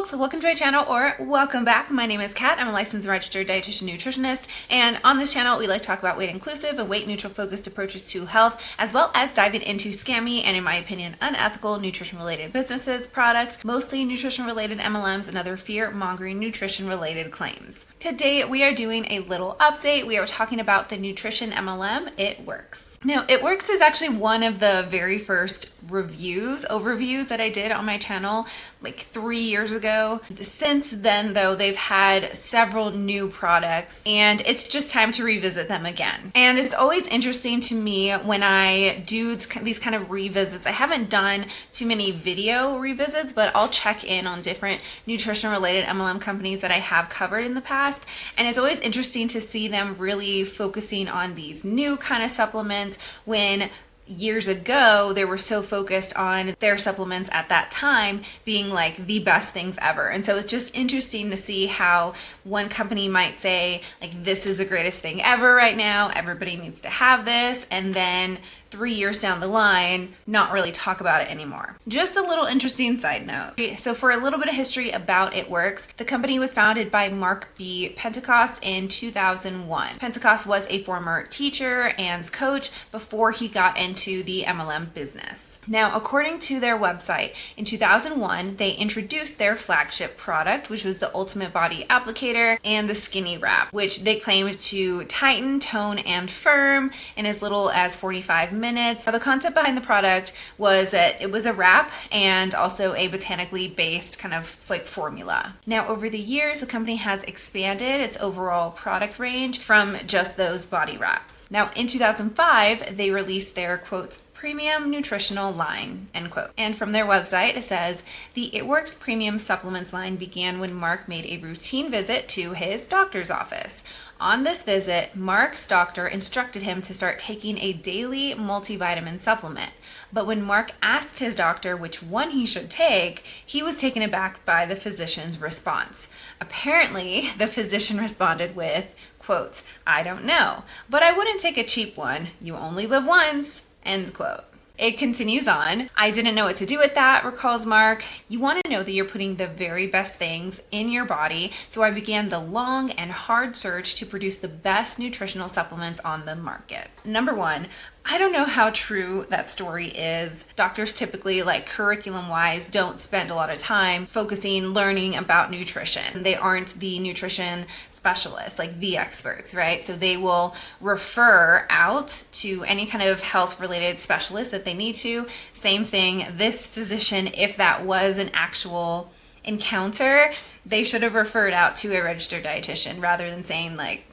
folks, welcome to my channel, or welcome back. My name is Kat. I'm a licensed registered dietitian nutritionist, and on this channel we like to talk about weight inclusive and weight neutral focused approaches to health, as well as diving into scammy and, in my opinion, unethical nutrition related businesses, products, mostly nutrition related MLMs, and other fear mongering nutrition related claims. Today we are doing a little update. We are talking about the nutrition MLM, It Works. Now, It Works is actually one of the very first overviews that I did on my channel like 3 years ago. Since then, though, they've had several new products, and it's just time to revisit them again. And it's always interesting to me when I do these kind of revisits. I haven't done too many video revisits, but I'll check in on different nutrition related MLM companies that I have covered in the past. And it's always interesting to see them really focusing on these new kind of supplements when years ago they were so focused on their supplements at that time being like the best things ever. And so it's just interesting to see how one company might say like, this is the greatest thing ever right now, everybody needs to have this, and then 3 years down the line not really talk about it anymore. Just a little interesting side note. So for a little bit of history about It Works, the company was founded by Mark B. Pentecost in 2001. Pentecost was a former teacher and coach before he got into the MLM business. Now, according to their website, in 2001, they introduced their flagship product, which was the Ultimate Body Applicator and the Skinny Wrap, which they claimed to tighten, tone, and firm in as little as 45 minutes. Now, the concept behind the product was that it was a wrap and also a botanically based kind of like formula. Now, over the years, the company has expanded its overall product range from just those body wraps. Now, in 2005, they released their, quotes, premium nutritional line, end quote. And from their website, it says, the It Works premium supplements line began when Mark made a routine visit to his doctor's office. On this visit, Mark's doctor instructed him to start taking a daily multivitamin supplement. But when Mark asked his doctor which one he should take, he was taken aback by the physician's response. Apparently, the physician responded with, quote, I don't know, but I wouldn't take a cheap one. You only live once. End quote. It continues on. I didn't know what to do with that, recalls Mark. You want to know that you're putting the very best things in your body, so I began the long and hard search to produce the best nutritional supplements on the market. Number one, I don't know how true that story is. Doctors typically, like curriculum-wise, don't spend a lot of time focusing, learning about nutrition. They aren't the nutrition specialists, like the experts, right? So they will refer out to any kind of health-related specialist that they need to. Same thing, this physician, if that was an actual encounter, they should have referred out to a registered dietitian rather than saying like,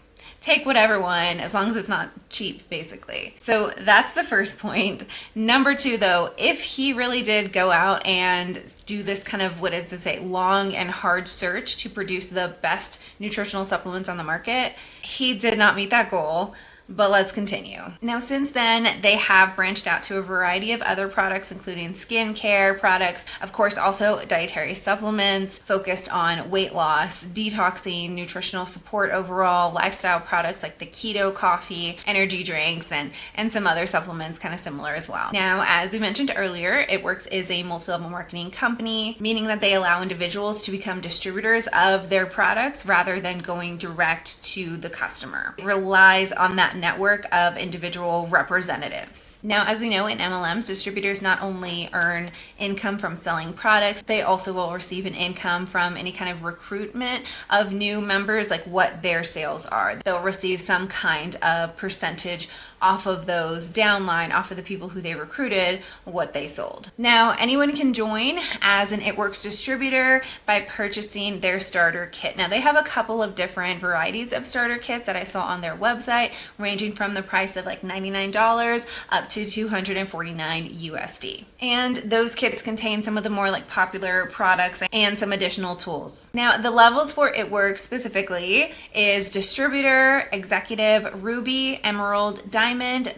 take whatever one, as long as it's not cheap, basically. So that's the first point. Number two, though, if he really did go out and do this kind of, what is it say, long and hard search to produce the best nutritional supplements on the market, he did not meet that goal. But let's continue. Now, since then, they have branched out to a variety of other products, including skincare products, of course, also dietary supplements focused on weight loss, detoxing, nutritional support overall, lifestyle products like the keto coffee, energy drinks, and some other supplements kind of similar as well. Now, as we mentioned earlier, It Works is a multi-level marketing company, meaning that they allow individuals to become distributors of their products rather than going direct to the customer. It relies on that network of individual representatives. Now, as we know, in MLMs, distributors not only earn income from selling products, they also will receive an income from any kind of recruitment of new members, like what their sales are. They'll receive some kind of percentage off of those downline, off of the people who they recruited, what they sold. Now, anyone can join as an It Works distributor by purchasing their starter kit. Now, they have a couple of different varieties of starter kits that I saw on their website, ranging from the price of like $99 up to $249 USD. And those kits contain some of the more like popular products and some additional tools. Now, the levels for It Works specifically is distributor, executive, ruby, emerald, diamond,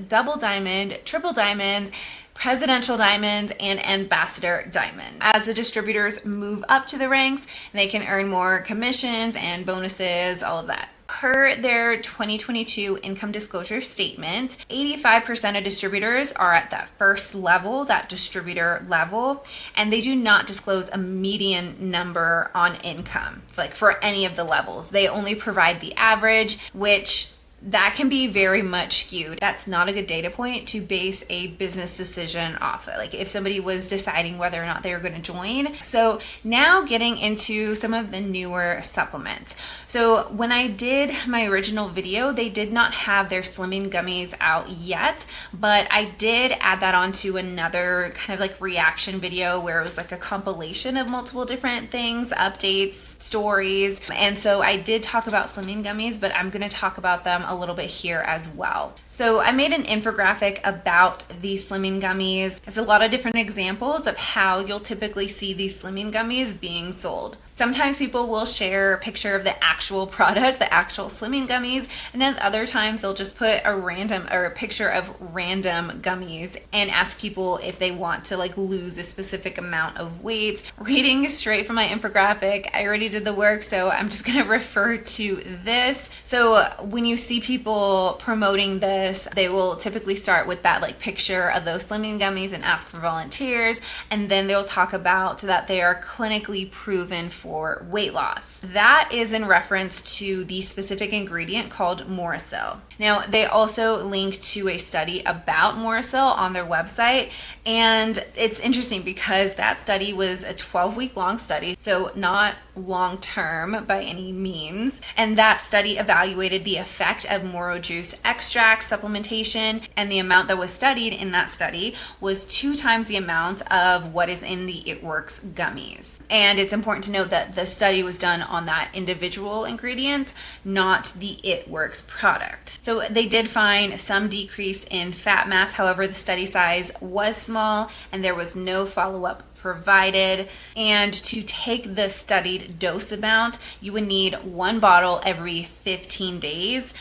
double diamond, triple diamond, presidential diamond, and ambassador diamond. As the distributors move up to the ranks, they can earn more commissions and bonuses, all of that. Per their 2022 income disclosure statement, 85% of distributors are at that first level, that distributor level, and they do not disclose a median number on income, like for any of the levels. They only provide the average, which that can be very much skewed. That's not a good data point to base a business decision off of, like if somebody was deciding whether or not they were going to join. So now getting into some of the newer supplements. So when I did my original video, they did not have their slimming gummies out yet, but I did add that onto another kind of like reaction video where it was like a compilation of multiple different things, updates, stories. And so I did talk about slimming gummies, but I'm going to talk about them a little bit here as well. So I made an infographic about these slimming gummies. There's a lot of different examples of how you'll typically see these slimming gummies being sold. Sometimes people will share a picture of the actual product, the actual slimming gummies, and then other times they'll just put a picture of random gummies and ask people if they want to like lose a specific amount of weight. Reading straight from my infographic, I already did the work, so I'm just gonna refer to this. So when you see people promoting this, they will typically start with that like picture of those slimming gummies and ask for volunteers, and then they'll talk about that they are clinically proven for weight loss. That is in reference to the specific ingredient called Morocil. Now, they also link to a study about Morocil on their website, and it's interesting because that study was a 12-week long study, so not long term by any means, and that study evaluated the effect of Moro juice extract supplementation, and the amount that was studied in that study was 2 times the amount of what is in the It Works gummies. And it's important to note that the study was done on that individual ingredient, not the It Works product. So they did find some decrease in fat mass. However, the study size was small and there was no follow-up provided. And to take the studied dose amount, you would need 1 bottle every 15 days,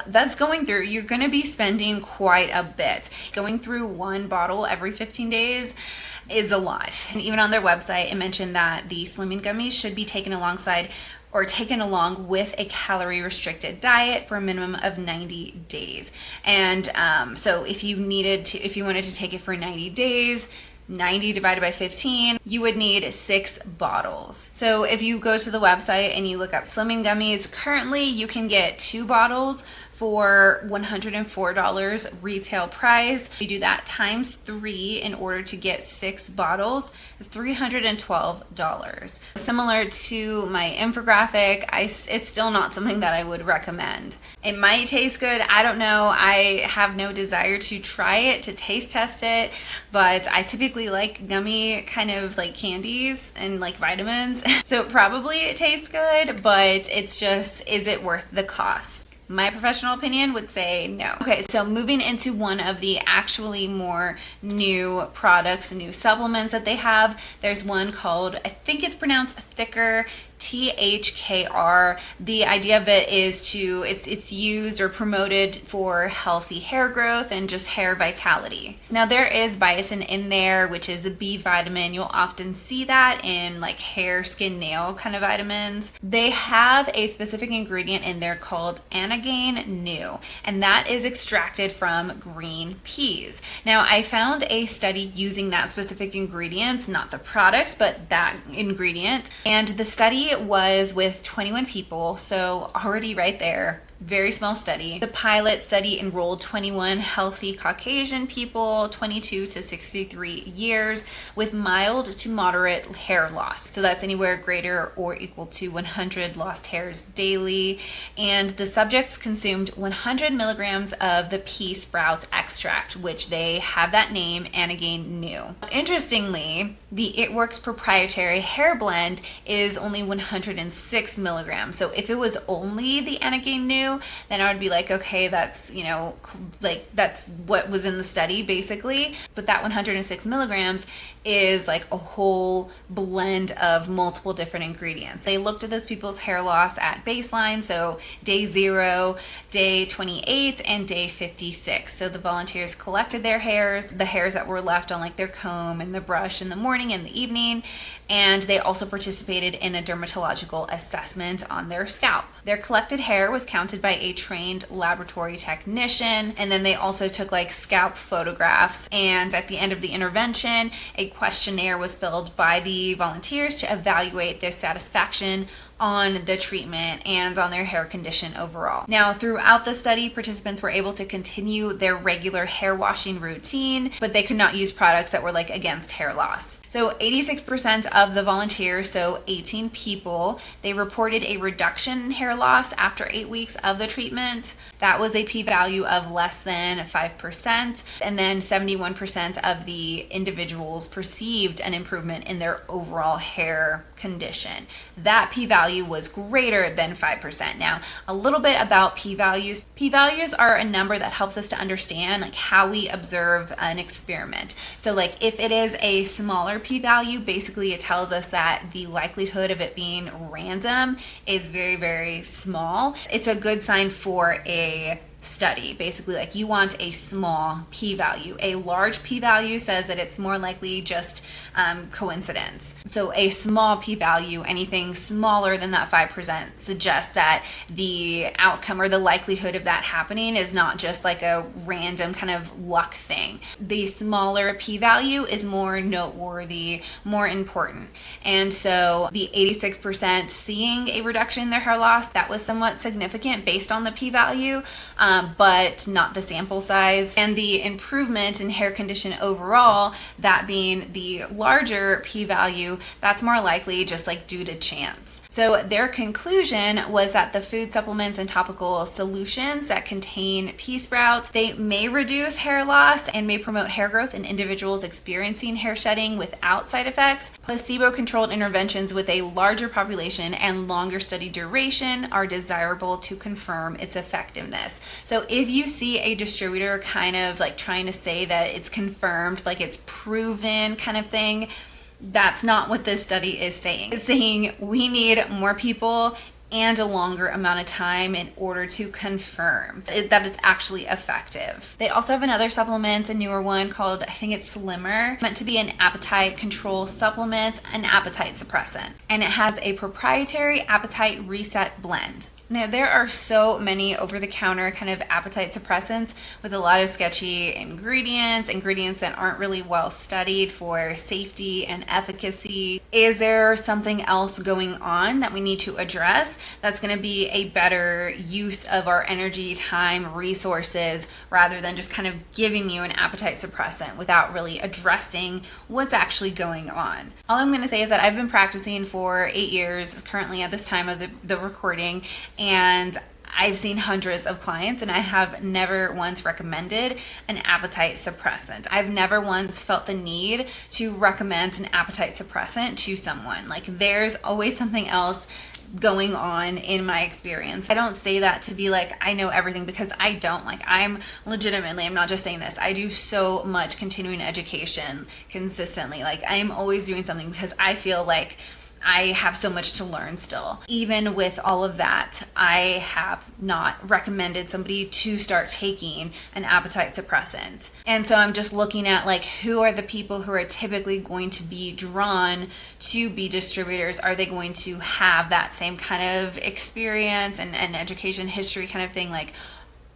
that's going through, you're going to be spending quite a bit. Going through 1 bottle every 15 days is a lot. And even on their website, it mentioned that the slimming gummies should be taken alongside or taken along with a calorie restricted diet for a minimum of 90 days. And so if you wanted to take it for 90 days, 90 divided by 15, you would need 6 bottles. So if you go to the website and you look up slimming gummies, currently you can get 2 bottles for $104 retail price. You do that times 3 in order to get 6 bottles is $312. Similar to my infographic, it's still not something that I would recommend. It might taste good, I don't know. I have no desire to try it, to taste test it, but I typically like gummy kind of like candies and like vitamins. So probably it tastes good, but it's just, is it worth the cost? My professional opinion would say no. Okay, so moving into one of the actually more new products, new supplements that they have, there's one called, I think it's pronounced Thicker, THKR. The idea of it is it's used or promoted for healthy hair growth and just hair vitality. Now there is biotin in there, which is a B vitamin. You'll often see that in like hair, skin, nail kind of vitamins. They have a specific ingredient in there called Anagen New, and that is extracted from green peas. Now I found a study using that specific ingredient, not the product, but that ingredient, and the study was with 21 people, so already right there, very small study. The pilot study enrolled 21 healthy Caucasian people, 22 to 63 years, with mild to moderate hair loss. So that's anywhere greater or equal to 100 lost hairs daily. And the subjects consumed 100 milligrams of the pea sprouts extract, which they have that name, Anagen New. Interestingly, the It Works proprietary hair blend is only 106 milligrams. So if it was only the Anagen New, then I would be like, okay, that's, that's what was in the study basically. But that 106 milligrams is like a whole blend of multiple different ingredients. They looked at those people's hair loss at baseline, so day 0, day 28, and day 56. So the volunteers collected their hairs, the hairs that were left on like their comb and the brush in the morning and the evening, and they also participated in a dermatological assessment on their scalp. Their collected hair was counted by a trained laboratory technician, and then they also took like scalp photographs, and at the end of the intervention, a questionnaire was filled by the volunteers to evaluate their satisfaction on the treatment and on their hair condition overall. Now, throughout the study, participants were able to continue their regular hair washing routine, but they could not use products that were like against hair loss. So 86% of the volunteers, so 18 people, they reported a reduction in hair loss after 8 weeks of the treatment. That was a p-value of less than 5%. And then 71% of the individuals perceived an improvement in their overall hair condition. That p-value was greater than 5%. Now, a little bit about p-values. P-values are a number that helps us to understand like how we observe an experiment. So like if it is a smaller p-value, basically it tells us that the likelihood of it being random is very, very small. It's a good sign for a study. Basically, like you want a small p-value. A large p-value says that it's more likely just coincidence. So a small p-value, anything smaller than that 5%, suggests that the outcome or the likelihood of that happening is not just like a random kind of luck thing. The smaller p-value is more noteworthy, more important. And so the 86% seeing a reduction in their hair loss, that was somewhat significant based on the p-value, but not the sample size. And the improvement in hair condition overall, that being the larger p-value, that's more likely just like due to chance. So their conclusion was that the food supplements and topical solutions that contain pea sprouts, they may reduce hair loss and may promote hair growth in individuals experiencing hair shedding without side effects. Placebo-controlled interventions with a larger population and longer study duration are desirable to confirm its effectiveness. So if you see a distributor kind of like trying to say that it's confirmed, like it's proven kind of thing, that's not what this study is saying. It's saying we need more people and a longer amount of time in order to confirm that it's actually effective. They also have another supplement, a newer one called, I think it's Slimmer, meant to be an appetite control supplement, an appetite suppressant. And it has a proprietary appetite reset blend. Now, there are so many over-the-counter kind of appetite suppressants with a lot of sketchy ingredients that aren't really well studied for safety and efficacy. Is there something else going on that we need to address that's going to be a better use of our energy, time, resources, rather than just kind of giving you an appetite suppressant without really addressing what's actually going on? All I'm going to say is that I've been practicing for 8 years, currently at this time of the recording, and I've seen hundreds of clients, and I have never once recommended an appetite suppressant. I've never once felt the need to recommend an appetite suppressant to someone. Like, there's always something else going on in my experience. I don't say that to be like I know everything, because I don't. Like, I'm not just saying this, I do so much continuing education consistently. Like, I'm always doing something because I feel like I have so much to learn still. Even with all of that, I have not recommended somebody to start taking an appetite suppressant. And so I'm just looking at like, who are the people who are typically going to be drawn to be distributors? Are they going to have that same kind of experience and education history kind of thing? Like,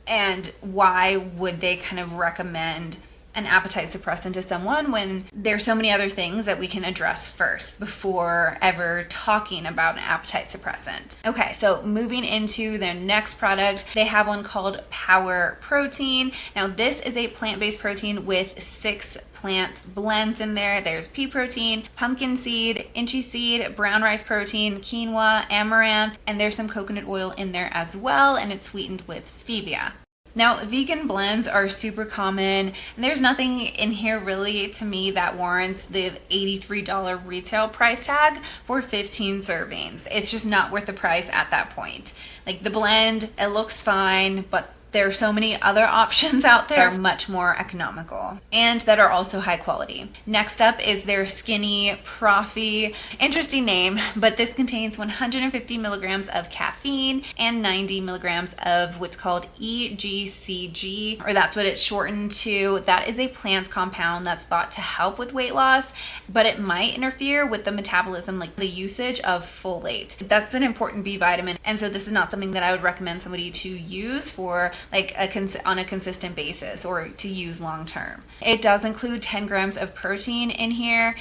and why would they kind of recommend an appetite suppressant to someone when there's so many other things that we can address first before ever talking about an appetite suppressant? Okay, so moving into their next product, they have one called Power Protein. Now, this is a plant-based protein with 6 plant blends in there. There's pea protein, pumpkin seed, inchy seed, brown rice protein, quinoa, amaranth, and there's some coconut oil in there as well, and it's sweetened with stevia. Now, vegan blends are super common, and there's nothing in here really to me that warrants the $83 retail price tag for 15 servings. It's just not worth the price at that point. Like, the blend, it looks fine, but There are so many other options out there that are much more economical and that are also high quality. Next up is their Skinny Profi. Interesting name, but this contains 150 milligrams of caffeine and 90 milligrams of what's called EGCG, or that's what it's shortened to. That is a plant compound that's thought to help with weight loss, but it might interfere with the metabolism, like the usage of folate. That's an important B vitamin, and so this is not something that I would recommend somebody to use for like on a consistent basis or to use long term. It does include 10 grams of protein in here.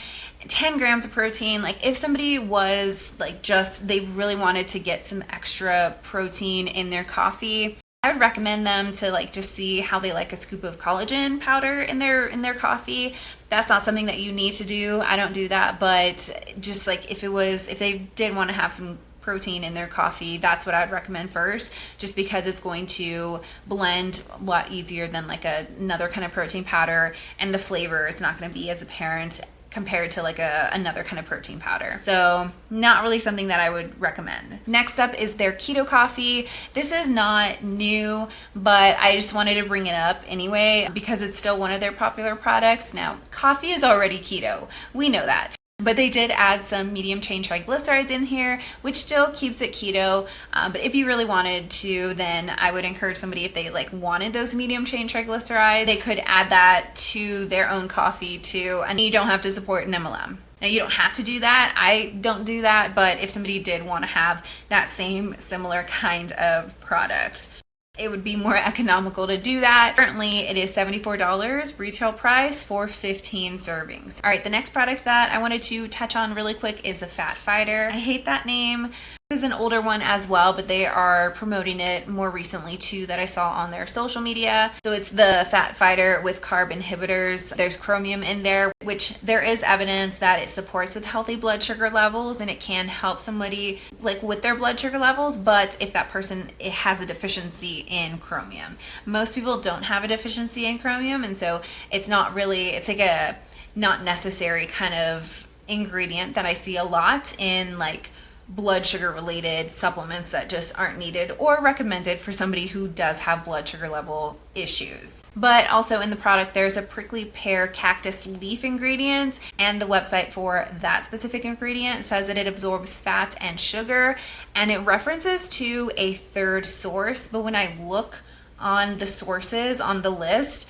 10 grams of protein, like if somebody was like they really wanted to get some extra protein in their coffee, I would recommend them to like just see how they like a scoop of collagen powder in their coffee. That's not something that you need to do. I don't do that, but just like if they did want to have some protein in their coffee, that's what I'd recommend first, just because it's going to blend a lot easier than like another kind of protein powder, and the flavor is not going to be as apparent compared to like another kind of protein powder. So not really something that I would recommend. Next up is their keto coffee. This is not new, but I just wanted to bring it up anyway because it's still one of their popular products. Now, coffee is already keto. We know that. But they did add some medium chain triglycerides in here, which still keeps it keto. But if you really wanted to, then I would encourage somebody, if they like wanted those medium chain triglycerides, they could add that to their own coffee too. And you don't have to support an MLM. Now, you don't have to do that. I don't do that. But if somebody did want to have that same similar kind of product, it would be more economical to do that. Currently, it is $74 retail price for 15 servings. All right, the next product that I wanted to touch on really quick is the Fat Fighter. I hate that name. This is an older one as well, but they are promoting it more recently too, that I saw on their social media. So it's the Fat Fighter with carb inhibitors. There's chromium in there, which there is evidence that it supports with healthy blood sugar levels, and it can help somebody like with their blood sugar levels, but if that person has a deficiency in chromium. Most people don't have a deficiency in chromium, and so it's like a not necessary kind of ingredient that I see a lot in like blood sugar related supplements that just aren't needed or recommended for somebody who does have blood sugar level issues. But also in the product, there's a prickly pear cactus leaf ingredient, and the website for that specific ingredient says that it absorbs fat and sugar, and it references to a third source, but when I look on the sources on the list,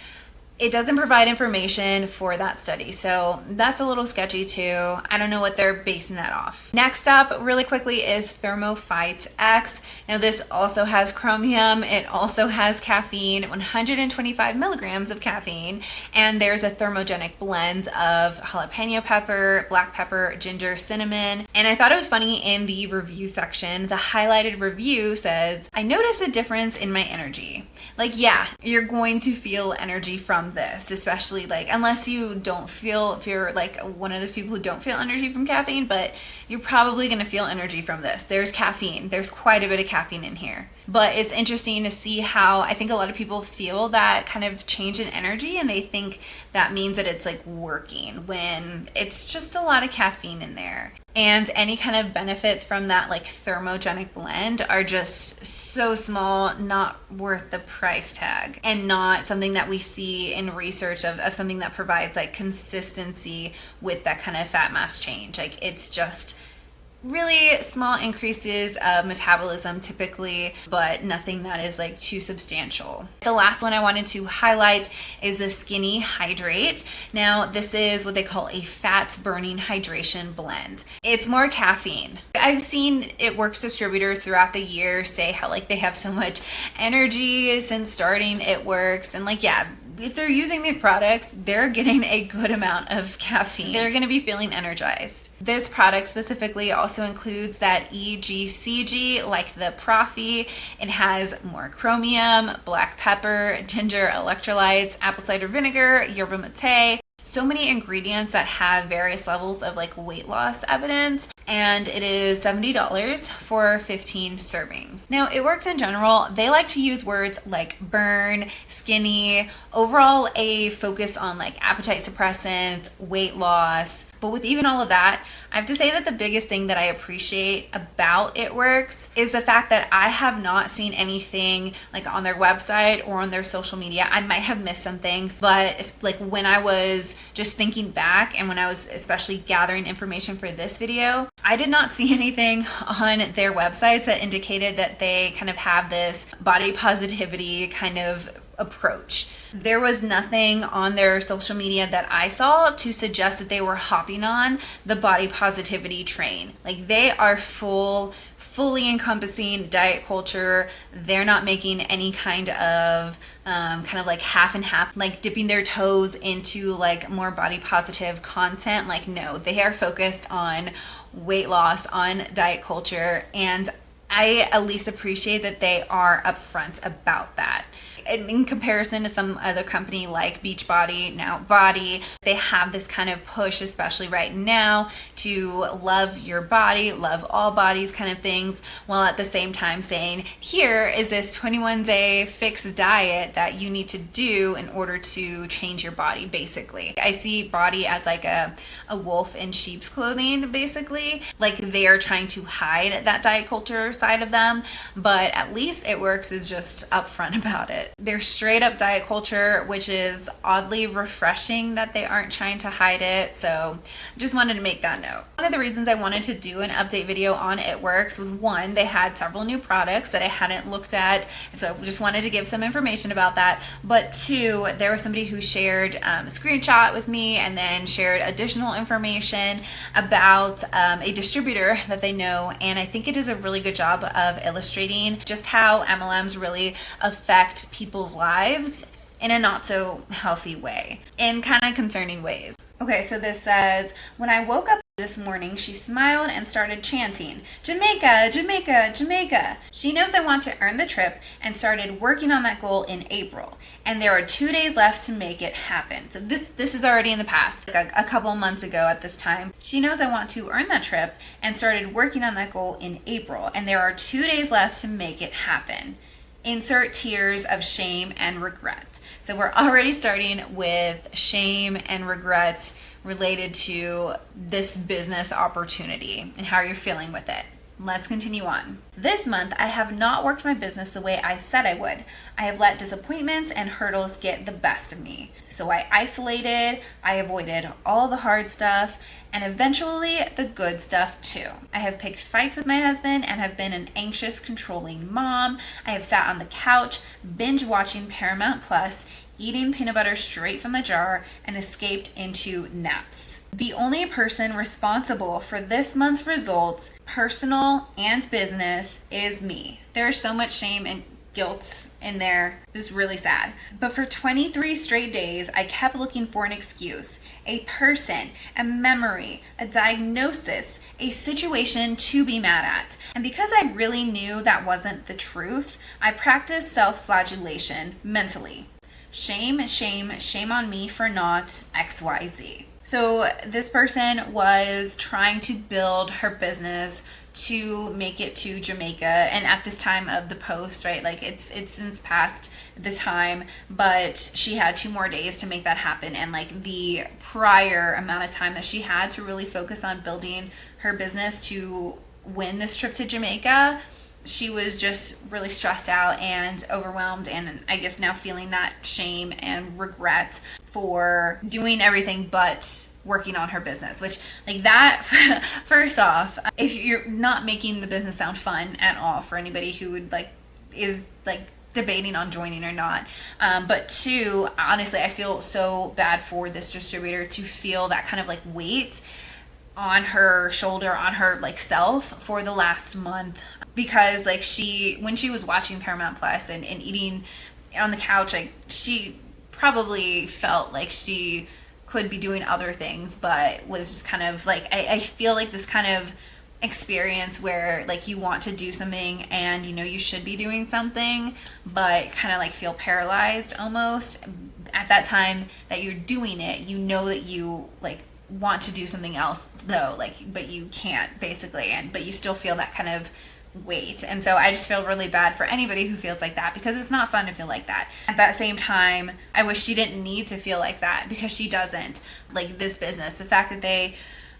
it doesn't provide information for that study. So that's a little sketchy too. I don't know what they're basing that off. Next up, really quickly, is Thermophyte X. Now this also has chromium. It also has caffeine, 125 milligrams of caffeine. And there's a thermogenic blend of jalapeno pepper, black pepper, ginger, cinnamon. And I thought it was funny, in the review section, the highlighted review says, "I notice a difference in my energy." Like, yeah, you're going to feel energy from this, especially like unless you don't feel, if you're like one of those people who don't feel energy from caffeine, but you're probably going to feel energy from this. There's caffeine. There's quite a bit of caffeine in here. But it's interesting to see how I think a lot of people feel that kind of change in energy, and they think that means that it's like working when it's just a lot of caffeine in there. And any kind of benefits from that like thermogenic blend are just so small, not worth the price tag, and not something that we see in research of something that provides like consistency with that kind of fat mass change. Like, it's just really small increases of metabolism typically, but nothing that is like too substantial. The last one I wanted to highlight is the Skinny Hydrate. Now this is what they call a fat burning hydration blend. It's more caffeine. I've seen it works distributors throughout the year say how like they have so much energy since starting It Works, and like, yeah, if they're using these products, they're getting a good amount of caffeine. They're going to be feeling energized. This product specifically also includes that EGCG, like the Profi. It has more chromium, black pepper, ginger electrolytes, apple cider vinegar, yerba mate. So many ingredients that have various levels of like weight loss evidence, and it is $70 for 15 servings. Now, It Works in general, they like to use words like burn, skinny, overall a focus on like appetite suppressant, weight loss. But with even all of that, I have to say that the biggest thing that I appreciate about It Works is the fact that I have not seen anything like on their website or on their social media. I might have missed some things, but it's like when I was just thinking back and when I was especially gathering information for this video, I did not see anything on their websites that indicated that they kind of have this body positivity kind of approach. There was nothing on their social media that I saw to suggest that they were hopping on the body positivity train. Like, they are fully encompassing diet culture. They're not making any kind of like half and half, like dipping their toes into like more body positive content. Like, no, they are focused on weight loss, on diet culture, and I at least appreciate that they are upfront about that. In comparison to some other company like Beachbody, now Body, they have this kind of push, especially right now, to love your body, love all bodies kind of things, while at the same time saying, here is this 21-day fixed diet that you need to do in order to change your body, basically. I see Body as like a wolf in sheep's clothing, basically. Like, they are trying to hide that diet culture side of them, but at least It Works is just upfront about it. They're straight up diet culture, which is oddly refreshing that they aren't trying to hide it. So just wanted to make that note. One of the reasons I wanted to do an update video on It Works was, one, they had several new products that I hadn't looked at, so just wanted to give some information about that. But two, there was somebody who shared a screenshot with me and then shared additional information about a distributor that they know, and I think it does a really good job of illustrating just how MLMs really affect people's lives in a not so healthy way, in kind of concerning ways. Okay, so this says, when I woke up this morning, she smiled and started chanting, Jamaica, Jamaica, Jamaica. She knows I want to earn the trip and started working on that goal in April. And there are 2 days left to make it happen. So this is already in the past, like a couple months ago at this time. She knows I want to earn that trip and started working on that goal in April. And there are 2 days left to make it happen. Insert tears of shame and regret. So we're already starting with shame and regrets related to this business opportunity and how you're feeling with it. Let's continue on. This month, I have not worked my business the way I said I would. I have let disappointments and hurdles get the best of me. So I isolated, I avoided all the hard stuff, and eventually the good stuff too. I have picked fights with my husband and have been an anxious, controlling mom. I have sat on the couch, binge watching Paramount Plus, eating peanut butter straight from the jar, and escaped into naps. The only person responsible for this month's results, personal and business, is me. There's so much shame and guilt in there. This is really sad. But for 23 straight days, I kept looking for an excuse, a person, a memory, a diagnosis, a situation to be mad at. And because I really knew that wasn't the truth, I practiced self-flagellation mentally. Shame, shame, shame on me for not XYZ. So this person was trying to build her business to make it to Jamaica, and at this time of the post, right, like it's since past the time, but she had 2 more days to make that happen, and like the prior amount of time that she had to really focus on building her business to win this trip to Jamaica, she was just really stressed out and overwhelmed, and I guess now feeling that shame and regret for doing everything but working on her business, which like that, first off, if you're not making the business sound fun at all for anybody who would is debating on joining or not, but two, honestly, I feel so bad for this distributor to feel that kind of weight on her shoulder, on her self for the last month, because when she was watching Paramount Plus and eating on the couch, she probably felt like she could be doing other things, but was just kind of I feel like this kind of experience where you want to do something and you should be doing something, but kind of feel paralyzed almost at that time that you're doing it. That you want to do something else though, but you can't basically, but you still feel that kind of weight. And so I just feel really bad for anybody who feels like that, because it's not fun to feel like that. At that same time, I wish she didn't need to feel like that, because she doesn't. Like this business, the fact that they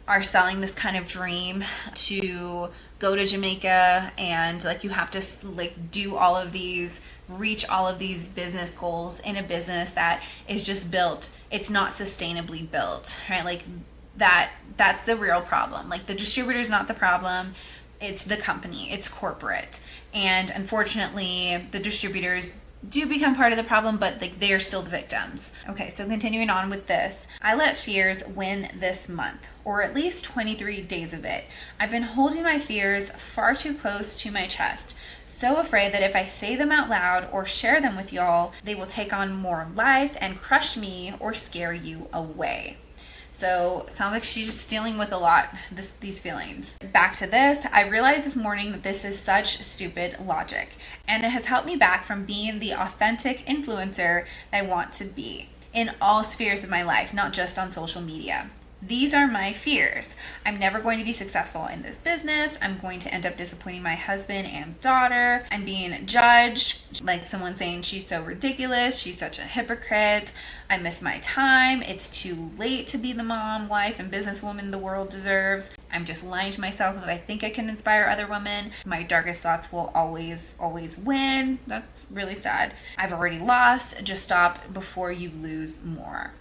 are selling this kind of dream to go to Jamaica, and like you have to like do all of these, reach all of these business goals in a business that is just built, it's not sustainably built, right? Like that's the real problem. Like the distributor is not the problem, it's the company, it's corporate. And unfortunately, the distributors do become part of the problem, but like they are still the victims. Okay, so continuing on with this, I let fears win this month, or at least 23 days of it. I've been holding my fears far too close to my chest, so afraid that if I say them out loud or share them with y'all, they will take on more life and crush me or scare you away. So sounds like she's just dealing with a lot, these feelings. Back to this, I realized this morning that this is such stupid logic, and it has helped me back from being the authentic influencer I want to be in all spheres of my life, not just on social media. These are my fears. I'm never going to be successful in this business. I'm going to end up disappointing my husband and daughter. I'm being judged, like someone saying she's so ridiculous, she's such a hypocrite. I miss my time. It's too late to be the mom, wife, and businesswoman the world deserves. I'm just lying to myself if I think I can inspire other women. My darkest thoughts will always win. That's really sad. I've already lost. Just stop before you lose more.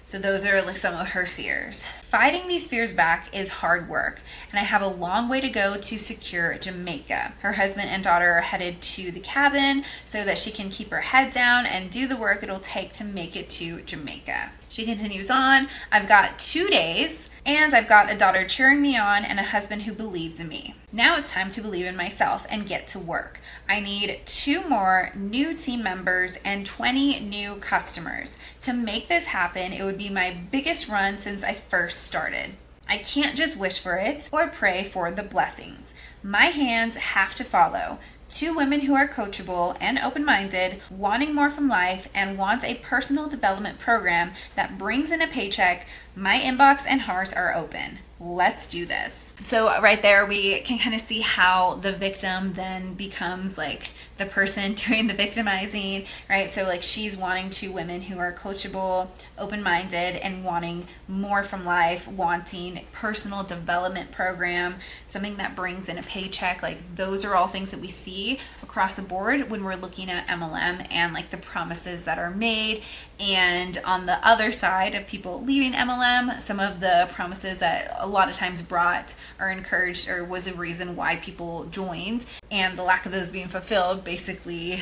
So those are like some of her fears. Fighting these fears back is hard work, and I have a long way to go to secure Jamaica. Her husband and daughter are headed to the cabin so that she can keep her head down and do the work it'll take to make it to Jamaica. She continues on, I've got 2 days, and I've got a daughter cheering me on and a husband who believes in me. Now it's time to believe in myself and get to work. I need 2 more new team members and 20 new customers. To make this happen, it would be my biggest run since I first started. I can't just wish for it or pray for the blessings. My hands have to follow. 2 women who are coachable and open-minded, wanting more from life, and want a personal development program that brings in a paycheck. My inbox and hearts are open. Let's do this. So right there, we can kind of see how the victim then becomes like the person doing the victimizing, right? So like she's wanting 2 women who are coachable, open-minded, and wanting more from life, wanting personal development program, something that brings in a paycheck. Like those are all things that we see across the board when we're looking at MLM and like the promises that are made. And on the other side of people leaving MLM, some of the promises that a lot of times brought or encouraged or was a reason why people joined, and the lack of those being fulfilled basically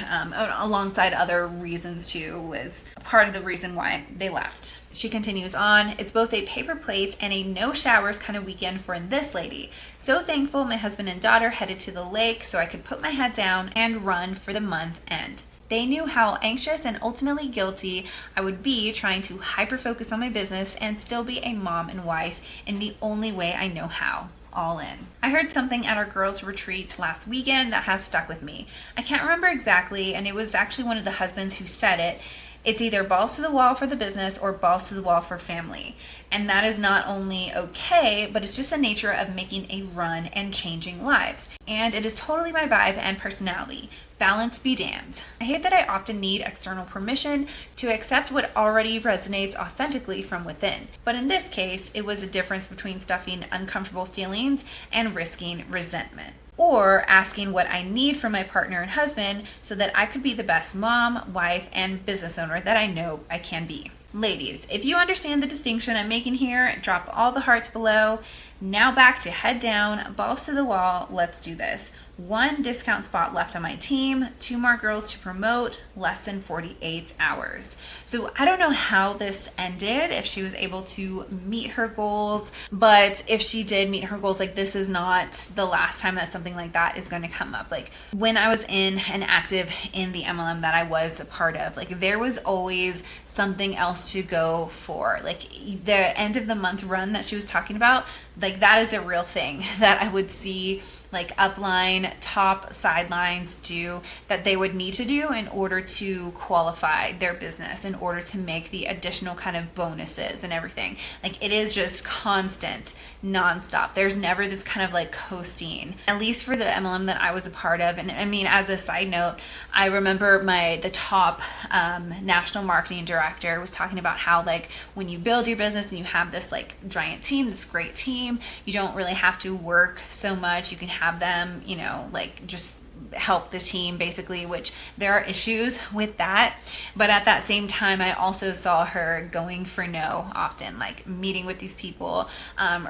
alongside other reasons too was part of the reason why they left. She continues on, it's both a paper plate and a no showers kind of weekend for this lady. So thankful my husband and daughter headed to the lake so I could put my head down and run for the month end. They knew how anxious and ultimately guilty I would be trying to hyper-focus on my business and still be a mom and wife in the only way I know how. All in. I heard something at our girls' retreat last weekend that has stuck with me. I can't remember exactly, and it was actually one of the husbands who said it. It's either balls to the wall for the business or balls to the wall for family. And that is not only okay, but it's just the nature of making a run and changing lives. And it is totally my vibe and personality. Balance be damned. I hate that I often need external permission to accept what already resonates authentically from within. But in this case, it was a difference between stuffing uncomfortable feelings and risking resentment. Or asking what I need from my partner and husband so that I could be the best mom, wife, and business owner that I know I can be. Ladies, if you understand the distinction I'm making here, drop all the hearts below. Now back to head down, balls to the wall, let's do this. 1 discount spot left on my team, 2 more girls to promote, less than 48 hours. So I don't know how this ended, if she was able to meet her goals, but if she did meet her goals, like this is not the last time that something like that is going to come up. Like when I was in and active in the MLM that I was a part of, like there was always something else to go for. Like the end of the month run that she was talking about, like that is a real thing that I would see like upline, top, sidelines do that they would need to do in order to qualify their business, in order to make the additional kind of bonuses and everything. Like it is just constant, nonstop. There's never this kind of like coasting, at least for the MLM that I was a part of. And I mean, as a side note, I remember the top national marketing director was talking about how like when you build your business and you have this like giant team, this great team, you don't really have to work so much. You can have them, you know, like just help the team basically, which there are issues with that. But at that same time, I also saw her going for no often, like meeting with these people,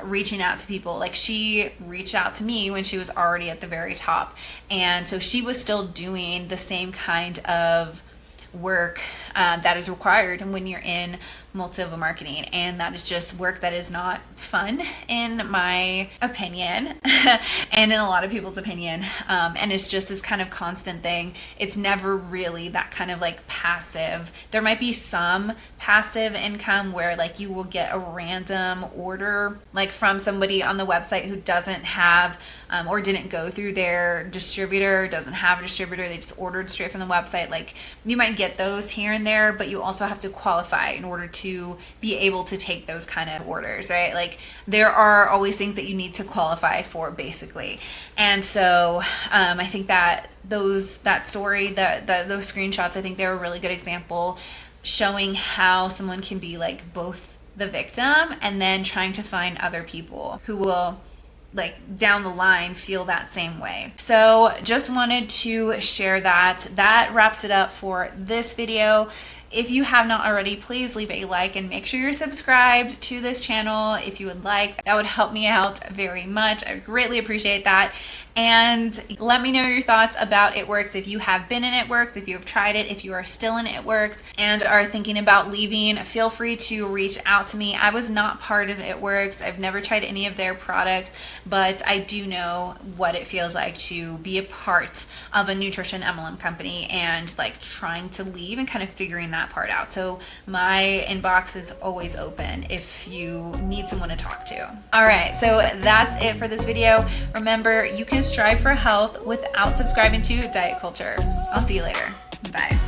reaching out to people. Like she reached out to me when she was already at the very top. And so she was still doing the same kind of work that is required when you're in multi-level marketing, and that is just work that is not fun in my opinion and in a lot of people's opinion, and it's just this kind of constant thing. It's never really that kind of like passive. There might be some passive income where like you will get a random order like from somebody on the website who doesn't have or didn't go through their distributor, doesn't have a distributor, they just ordered straight from the website. Like you might get those here and there, but you also have to qualify in order to be able to take those kind of orders, right? Like there are always things that you need to qualify for basically. And so I think that those screenshots, I think they're a really good example showing how someone can be like both the victim and then trying to find other people who will like down the line feel that same way. So just wanted to share that. That wraps it up for this video. If you have not already, please leave a like and make sure you're subscribed to this channel if you would like. That would help me out very much. I greatly appreciate that. And let me know your thoughts about It Works. If you have been in It Works, if you have tried it, if you are still in It Works and are thinking about leaving, feel free to reach out to me. I was not part of It Works. I've never tried any of their products, but I do know what it feels like to be a part of a nutrition MLM company and like trying to leave and kind of figuring that part out. So my inbox is always open if you need someone to talk to. All right, so that's it for this video. Remember, you can strive for health without subscribing to diet culture. I'll see you later. Bye.